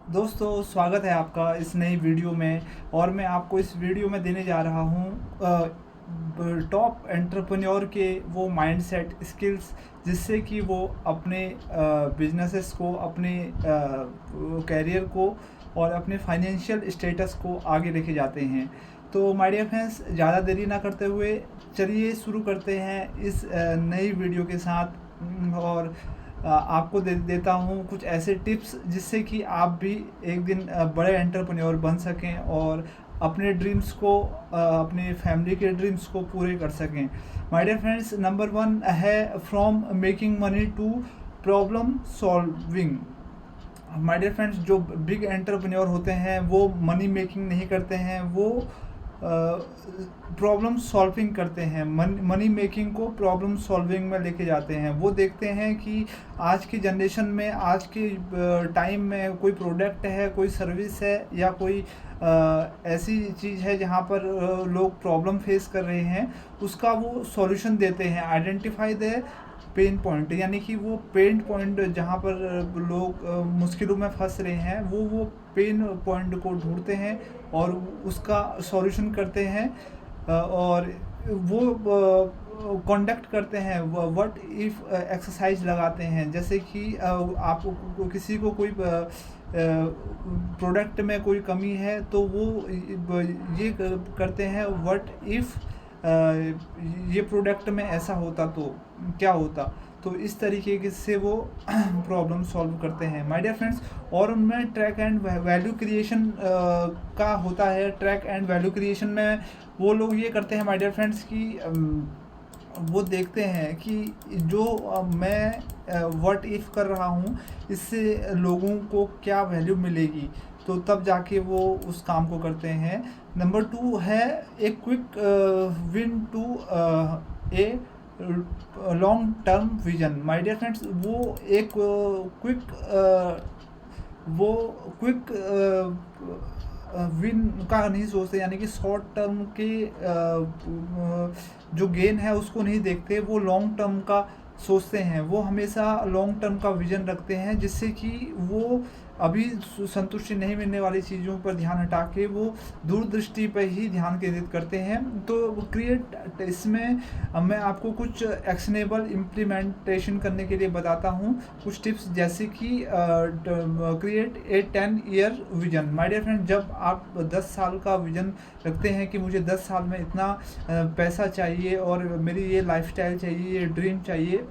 दोस्तों, स्वागत है आपका इस नई वीडियो में। और मैं आपको इस वीडियो में देने जा रहा हूँ टॉप एंटरप्रेन्योर के वो माइंडसेट स्किल्स, जिससे कि वो अपने बिजनेसेस को, अपने कैरियर को और अपने फाइनेंशियल स्टेटस को आगे लेके जाते हैं। तो माय डियर फ्रेंड्स, ज़्यादा देरी ना करते हुए चलिए शुरू करते हैं इस नई वीडियो के साथ। और आपको देता हूँ कुछ ऐसे टिप्स जिससे कि आप भी एक दिन बड़े एंटरप्रेन्योर बन सकें और अपने ड्रीम्स को, अपने फैमिली के ड्रीम्स को पूरे कर सकें। माय डियर फ्रेंड्स, नंबर 1 है from making money to problem solving. My dear friends, जो बिग एंटरप्रेन्योर होते हैं वो मनी मेकिंग नहीं करते हैं, वो प्रॉब्लम सॉल्विंग करते हैं। मनी मेकिंग को प्रॉब्लम सॉल्विंग में लेके जाते हैं। वो देखते हैं कि आज की जनरेशन में, आज के टाइम में कोई प्रोडक्ट है, कोई सर्विस है या कोई ऐसी चीज़ है जहाँ पर लोग प्रॉब्लम फेस कर रहे हैं, उसका वो सॉल्यूशन देते हैं। आइडेंटिफाई द पेन पॉइंट, यानी कि वो पेन पॉइंट जहाँ पर लोग मुश्किलों में फंस रहे हैं, वो पेन पॉइंट को ढूंढते हैं और उसका सॉल्यूशन करते हैं। और वो कंडक्ट करते हैं, व्हाट इफ़ एक्सरसाइज लगाते हैं। जैसे कि आप किसी को कोई प्रोडक्ट में कोई कमी है तो वो ये करते हैं, व्हाट इफ़ ये प्रोडक्ट में ऐसा होता तो क्या होता। तो इस तरीके से वो प्रॉब्लम सॉल्व करते हैं माय डियर फ्रेंड्स। और उनमें ट्रैक एंड वैल्यू क्रिएशन का होता है। ट्रैक एंड वैल्यू क्रिएशन में वो लोग ये करते हैं माय डियर फ्रेंड्स कि वो देखते हैं कि जो मैं व्हाट इफ़ कर रहा हूँ, इससे लोगों को क्या वैल्यू मिलेगी, तो तब जाके वो उस काम को करते हैं। नंबर 2 है a quick win to a long term vision. My dear friends, वो क्विक विन का नहीं सोचते, यानी कि शॉर्ट टर्म के जो गेन है उसको नहीं देखते, वो लॉन्ग टर्म का सोचते हैं। वो हमेशा लॉन्ग टर्म का विजन रखते हैं, जिससे कि वो अभी संतुष्टि नहीं मिलने वाली चीज़ों पर ध्यान हटा के वो दूरदृष्टि पर ही ध्यान केंद्रित करते हैं। तो क्रिएट इसमें मैं आपको कुछ एक्शनेबल इम्प्लीमेंटेशन करने के लिए बताता हूँ कुछ टिप्स, जैसे कि create a 10 year vision. My dear friend, जब आप 10 साल का विजन रखते हैं कि मुझे 10 साल में इतना पैसा चाहिए और मेरी ये लाइफस्टाइल चाहिए, ये ड्रीम चाहिए,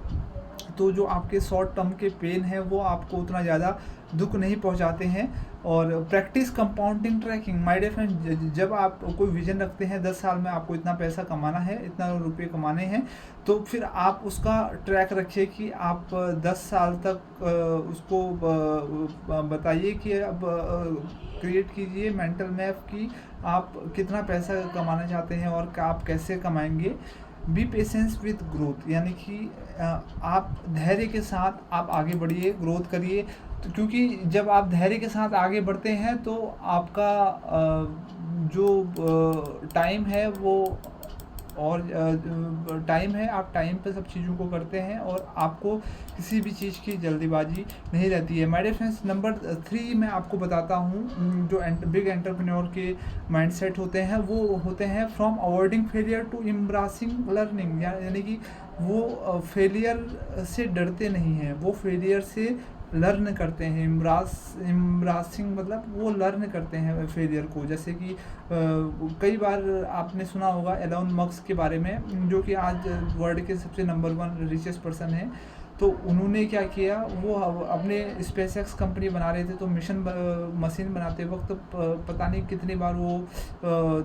तो जो आपके शॉर्ट टर्म के पेन है वो आपको उतना ज़्यादा दुख नहीं पहुंचाते हैं। और practice compounding tracking. My dear friend, जब आप कोई विजन रखते हैं 10 साल में आपको इतना पैसा कमाना है, इतना रुपये कमाने हैं, तो फिर आप उसका ट्रैक रखिए कि आप 10 साल तक उसको बताइए कि अब क्रिएट कीजिए मेंटल मैप कि आप कितना पैसा कमाना चाहते हैं और आप कैसे कमाएंगे। बी पेशेंस विथ ग्रोथ, यानी कि आप धैर्य के साथ आप आगे बढ़िए, ग्रोथ करिए। तो क्योंकि जब आप धैर्य के साथ आगे बढ़ते हैं तो आपका जो टाइम है वो, और टाइम है, आप टाइम पे सब चीज़ों को करते हैं और आपको किसी भी चीज़ की जल्दीबाजी नहीं रहती है। माय डियर फ्रेंड्स, नंबर 3 मैं आपको बताता हूँ जो बिग एंटरप्रेन्योर के माइंडसेट होते हैं, वो होते हैं from avoiding failure to embracing learning. यानी कि वो फेलियर से डरते नहीं हैं, वो फेलियर से लर्न करते हैं। एम्ब्रासिंग मतलब वो लर्न करते हैं फेलियर को। जैसे कि कई बार आपने सुना होगा एलोन मस्क के बारे में, जो कि आज वर्ल्ड के सबसे नंबर 1 रिचेस्ट पर्सन है। तो उन्होंने क्या किया, वो अपने स्पेसएक्स कंपनी बना रहे थे, तो मशीन बनाते वक्त पता नहीं कितनी बार वो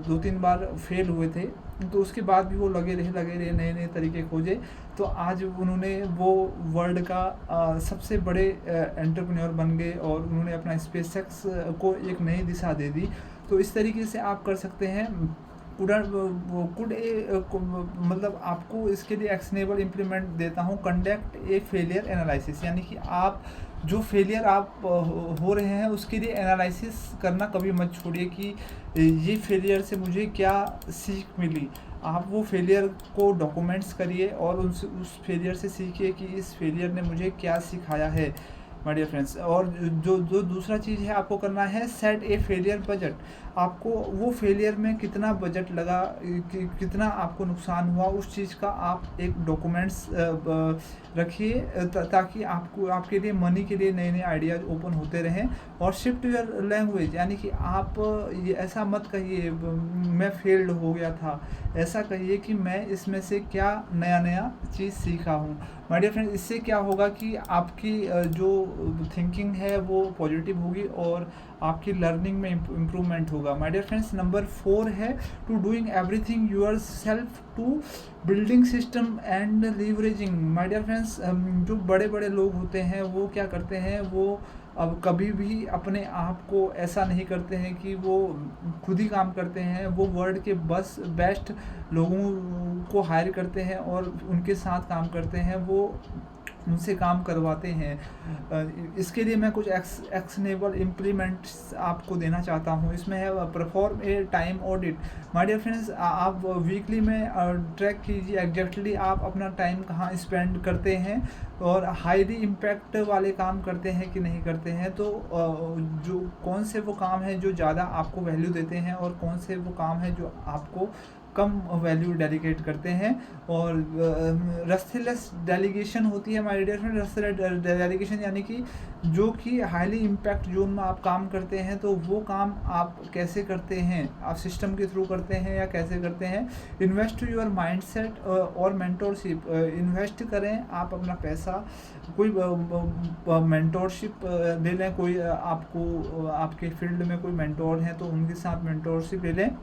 2-3 बार फेल हुए थे। तो उसके बाद भी वो लगे रहे नए नए तरीके खोजे। तो आज उन्होंने वो वर्ल्ड का सबसे बड़े एंटरप्रेन्योर बन गए और उन्होंने अपना स्पेसएक्स को एक नई दिशा दे दी। तो इस तरीके से आप कर सकते हैं। मतलब आपको इसके लिए एक्शनेबल इम्प्लीमेंट देता हूँ, कंडक्ट ए फेलियर एनालिसिस। यानी कि आप जो फेलियर आप हो रहे हैं उसके लिए एनालिसिस करना कभी मत छोड़िए कि ये फेलियर से मुझे क्या सीख मिली। आप वो फेलियर को डॉक्यूमेंट्स करिए और उस फेलियर से सीखिए कि इस फेलियर ने मुझे क्या सिखाया है। My dear friends. और जो जो दूसरा चीज़ है आपको करना है, सेट ए फेलियर बजट। आपको वो फेलियर में कितना बजट लगा, कितना आपको नुकसान हुआ, उस चीज़ का आप एक डॉक्यूमेंट्स रखिए, ताकि आपको आपके लिए मनी के लिए नए नए आइडियाज़ ओपन होते रहें। और शिफ्ट योर लैंग्वेज, यानी कि आप ये ऐसा मत कहिए मैं फेल्ड हो गया था, ऐसा कहिए कि मैं इसमें से क्या नया नया चीज़ सीखा हूँ। माय डियर फ्रेंड, इससे क्या होगा कि आपकी जो थिंकिंग है वो पॉजिटिव होगी और आपकी लर्निंग में इम्प्रूवमेंट होगा। माय डियर फ्रेंड्स, नंबर 4 है to doing everything yourself to building system and leveraging. My dear friends, जो बड़े बड़े लोग होते हैं वो क्या करते हैं, वो अब कभी भी अपने आप को ऐसा नहीं करते हैं कि वो खुद ही काम करते हैं। वो वर्ल्ड के बेस्ट लोगों को हायर करते हैं और उनके साथ काम करते हैं, वो उनसे काम करवाते हैं। इसके लिए मैं कुछ एक्शनेबल इम्प्लीमेंट्स आपको देना चाहता हूँ। इसमें है perform a time audit. My dear friends, आप वीकली में ट्रैक कीजिए एग्जैक्टली आप अपना टाइम कहाँ स्पेंड करते हैं और हाईली इम्पैक्ट वाले काम करते हैं कि नहीं करते हैं। तो जो कौन से वो काम हैं जो ज़्यादा आपको वैल्यू देते हैं और कौन से वो काम हैं जो आपको कम वैल्यू डेलीगेट करते हैं। और रस्टलेस डेलीगेशन होती है माय डियर फ्रेंड। रस्टलेस डेलीगेशन यानी कि जो कि हाईली इम्पैक्ट जोन में आप काम करते हैं, तो वो काम आप कैसे करते हैं, आप सिस्टम के थ्रू करते हैं या कैसे करते हैं। इन्वेस्ट योर माइंडसेट और मेंटोरशिप। इन्वेस्ट करें आप अपना पैसा, कोई मेंटोरशिप ले लें, कोई आपको आपके फील्ड में कोई मेंटोर हैं तो उनके साथ मेंटोरशिप ले लें,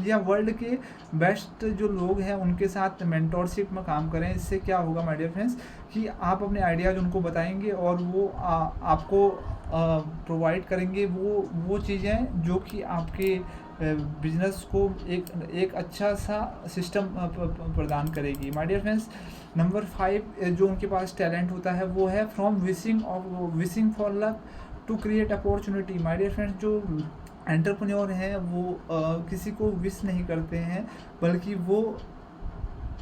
या वर्ल्ड के बेस्ट जो लोग हैं उनके साथ मेंटोरशिप में काम करें। इससे क्या होगा माय डियर फ्रेंड्स कि आप अपने आइडियाज़ उनको बताएंगे और वो आपको प्रोवाइड करेंगे वो चीज़ें जो कि आपके बिजनेस को एक अच्छा सा सिस्टम प्रदान करेगी। माय डियर फ्रेंड्स, नंबर 5 जो उनके पास टैलेंट होता है वो है from wishing for luck to create opportunity. My dear friends, जो एंटरप्रेन्योर हैं वो किसी को विश नहीं करते हैं बल्कि वो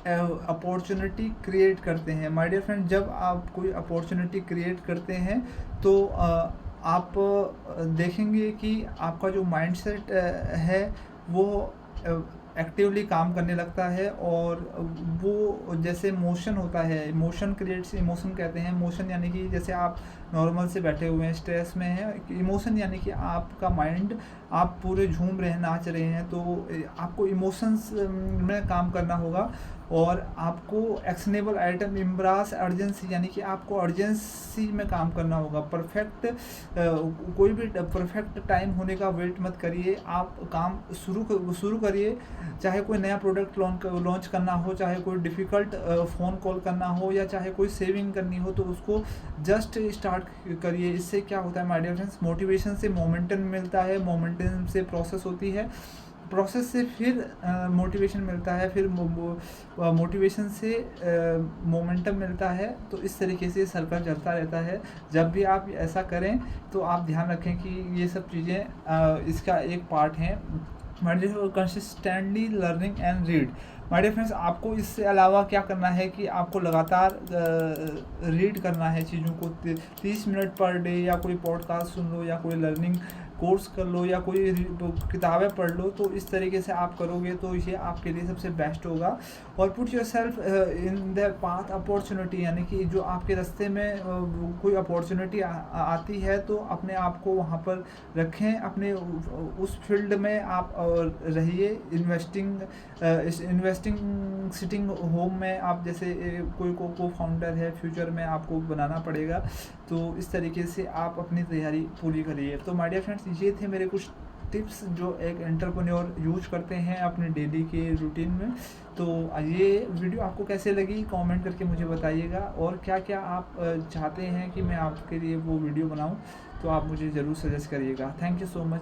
अपॉर्चुनिटी क्रिएट करते हैं। माय डियर फ्रेंड, जब आप कोई अपॉर्चुनिटी क्रिएट करते हैं तो आप देखेंगे कि आपका जो माइंडसेट है वो एक्टिवली काम करने लगता है। और वो जैसे मोशन होता है, मोशन क्रिएट्स इमोशन कहते हैं। मोशन यानी कि जैसे आप नॉर्मल से बैठे हुए हैं, स्ट्रेस में हैं, इमोशन यानी कि आपका माइंड, आप पूरे झूम रहे हैं, नाच रहे हैं, तो आपको इमोशंस में काम करना होगा। और आपको एक्शनेबल आइटम इम्ब्रास अर्जेंसी, यानी कि आपको अर्जेंसी में काम करना होगा। कोई भी परफेक्ट टाइम होने का वेट मत करिए, आप काम शुरू करिए। चाहे कोई नया प्रोडक्ट लॉन्च करना हो, चाहे कोई डिफ़िकल्ट फ़ोन कॉल करना हो, या चाहे कोई सेविंग करनी हो, तो उसको जस्ट स्टार्ट करिए। इससे क्या होता है माय डियर फ्रेंड्स, मोटिवेशन से मोमेंटम मिलता है, मोमेंटम से प्रोसेस होती है, प्रोसेस से फिर मोटिवेशन मिलता है, फिर मोटिवेशन से मोमेंटम मिलता है। तो इस तरीके से सर्कल चलता रहता है। जब भी आप ऐसा करें तो आप ध्यान रखें कि ये सब चीज़ें इसका एक पार्ट हैं। My dear, consistently learning and read. My dear friends, आपको इससे अलावा क्या करना है कि आपको लगातार रीड करना है चीज़ों को। 30 मिनट पर डे, या कोई पॉडकास्ट सुन लो, या कोई लर्निंग कोर्स कर लो, या कोई किताबें पढ़ लो। तो इस तरीके से आप करोगे तो ये आपके लिए सबसे बेस्ट होगा। और put your self in the path opportunity, यानी कि जो आपके रास्ते में कोई अपॉर्चुनिटी आती है तो अपने आप को वहाँ पर रखें, अपने उस फील्ड में आप रहिए। इन्वेस्टिंग सिटिंग होम में आप जैसे कोई को फाउंडर है, फ्यूचर में आपको बनाना पड़ेगा। तो इस तरीके से आप अपनी तैयारी पूरी करिए। तो माय डियर फ्रेंड्स, ये थे मेरे कुछ टिप्स जो एक एंटरप्रेन्योर यूज करते हैं अपने डेली के रूटीन में। तो ये वीडियो आपको कैसे लगी कमेंट करके मुझे बताइएगा, और क्या क्या आप चाहते हैं कि मैं आपके लिए वो वीडियो बनाऊं, तो आप मुझे ज़रूर सजेस्ट करिएगा। Thank you so much.